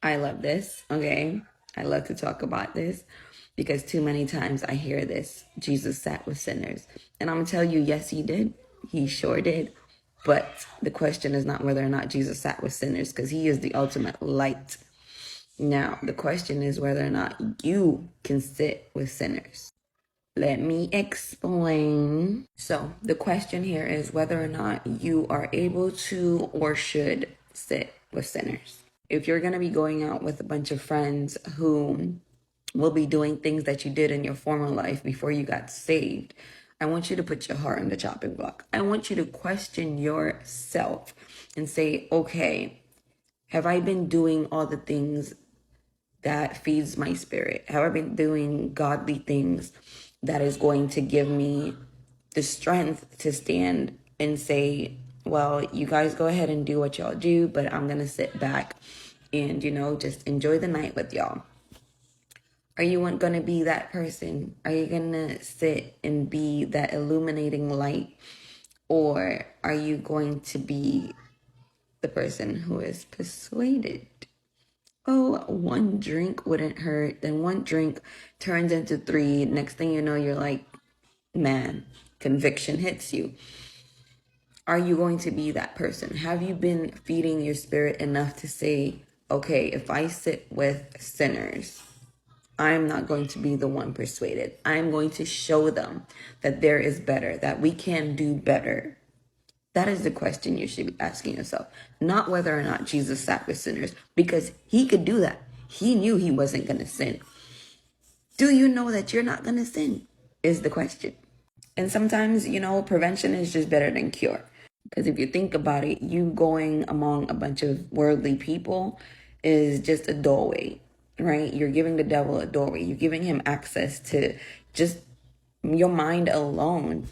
I love this, okay? I love to talk about this because too many times I hear this. Jesus sat with sinners. And I'm going to tell you, yes, he did. He sure did. But the question is not whether or not Jesus sat with sinners because he is the ultimate light. Now, the question is whether or not you can sit with sinners. Let me explain. So, the question here is whether or not you are able to or should sit with sinners. If you're going to be going out with a bunch of friends who will be doing things that you did in your former life before you got saved, I want you to put your heart on the chopping block. I want you to question yourself and say, okay, have I been doing all the things that feeds my spirit? Have I been doing godly things that is going to give me the strength to stand and say, well, you guys go ahead and do what y'all do, but I'm going to sit back and, just enjoy the night with y'all? Are you going to be that person? Are you going to sit and be that illuminating light? Or are you going to be the person who is persuaded? Oh, one drink wouldn't hurt. Then one drink turns into three. Next thing you know, you're like, man, conviction hits you. Are you going to be that person? Have you been feeding your spirit enough to say, okay, if I sit with sinners, I'm not going to be the one persuaded. I'm going to show them that there is better, that we can do better. That is the question you should be asking yourself, not whether or not Jesus sat with sinners, because he could do that. He knew he wasn't going to sin. Do you know that you're not going to sin? Is the question. And sometimes, prevention is just better than cure. Because if you think about it, you going among a bunch of worldly people is just a doorway, right? You're giving the devil a doorway. You're giving him access to just your mind alone.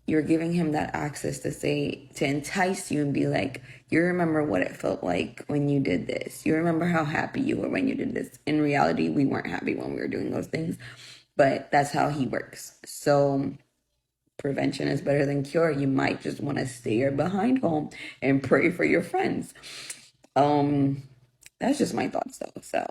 You're giving him that access to entice you and be like, you remember what it felt like when you did this. You remember how happy you were when you did this. In reality, we weren't happy when we were doing those things, but that's how he works. So prevention is better than cure. You might just want to stay your behind home and pray for your friends. That's just my thoughts though. So